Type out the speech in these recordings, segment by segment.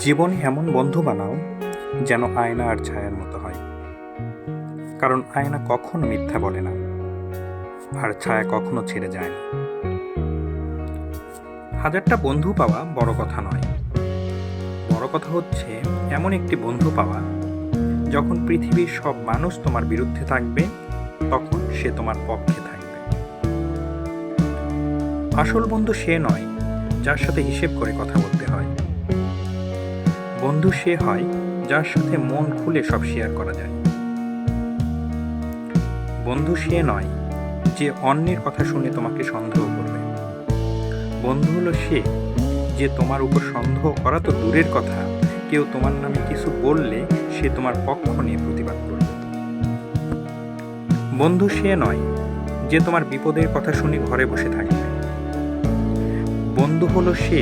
জীবনে এমন বন্ধু বানাও যেন আয়না আর ছায়ার মতো হয়। কারণ আয়না কখনো মিথ্যা বলে না, আর ছায়া কখনো ছেড়ে যায় না। হাজারটা বন্ধু পাওয়া বড় কথা নয়, বড় কথা হচ্ছে এমন একটি বন্ধু পাওয়া যখন পৃথিবীর সব মানুষ তোমার বিরুদ্ধে থাকবে, তখন সে তোমার পক্ষে থাকবে। আসল বন্ধু সে নয় যার সাথে হিসেব করে কথা বলতে হয়। বন্ধু সে হয় যার সাথে মন খুলে সব শেয়ার করা যায়। বন্ধু সে নয় যে অন্যের কথা শুনে তোমাকে সন্দেহ করবে। বন্ধু হলো সে যে তোমার উপর সন্দেহ করা তো দূরের কথা, কেউ তোমার নামে কিছু বললে সে তোমার পক্ষ নিয়ে প্রতিবাদ করবে। বন্ধু সে নয় যে তোমার বিপদের কথা শুনে ঘরে বসে থাকবে। বন্ধু হলো সে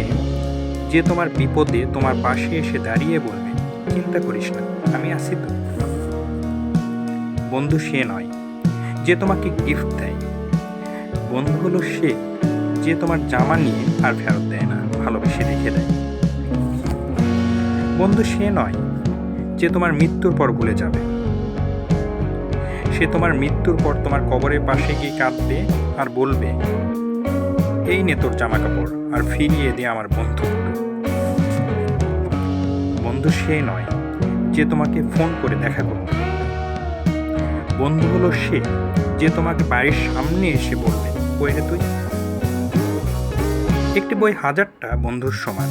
যে তোমার বিপদে তোমার পাশে এসে দাঁড়িয়ে বলবে, চিন্তা করিস না, আমি আছি তো। বন্ধু সে নয় যে তোমাকে গিফট দেয়। বন্ধু হলো সে যে তোমার জামা নিয়ে আর ফেরত দেয় না, ভালোবেসে রেখে দেয়। বন্ধু সে নয় যে তোমার মৃত্যুর পর ভুলে যাবে। সে তোমার মৃত্যুর পর তোমার কবরের পাশে গিয়ে কাঁদবে আর বলবে, এই নে তোর জামা কাপড়, আর ফিরিয়ে দে আমার বন্ধু। বন্ধু সে নয় যে তোমাকে ফোন করে দেখা করবে। বন্ধু হলো সে যে তোমাকে বাড়ির সামনে এসে বলবে, কই রে তুই। একটি বই হাজারটা বন্ধুর সমান,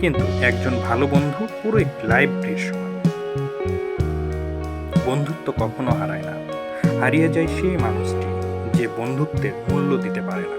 কিন্তু একজন ভালো বন্ধু পুরো একটি লাইব্রেরির সমান। বন্ধুত্ব কখনো হারায় না, হারিয়ে যায় সেই মানুষটি যে বন্ধুত্বের মূল্য দিতে পারে না।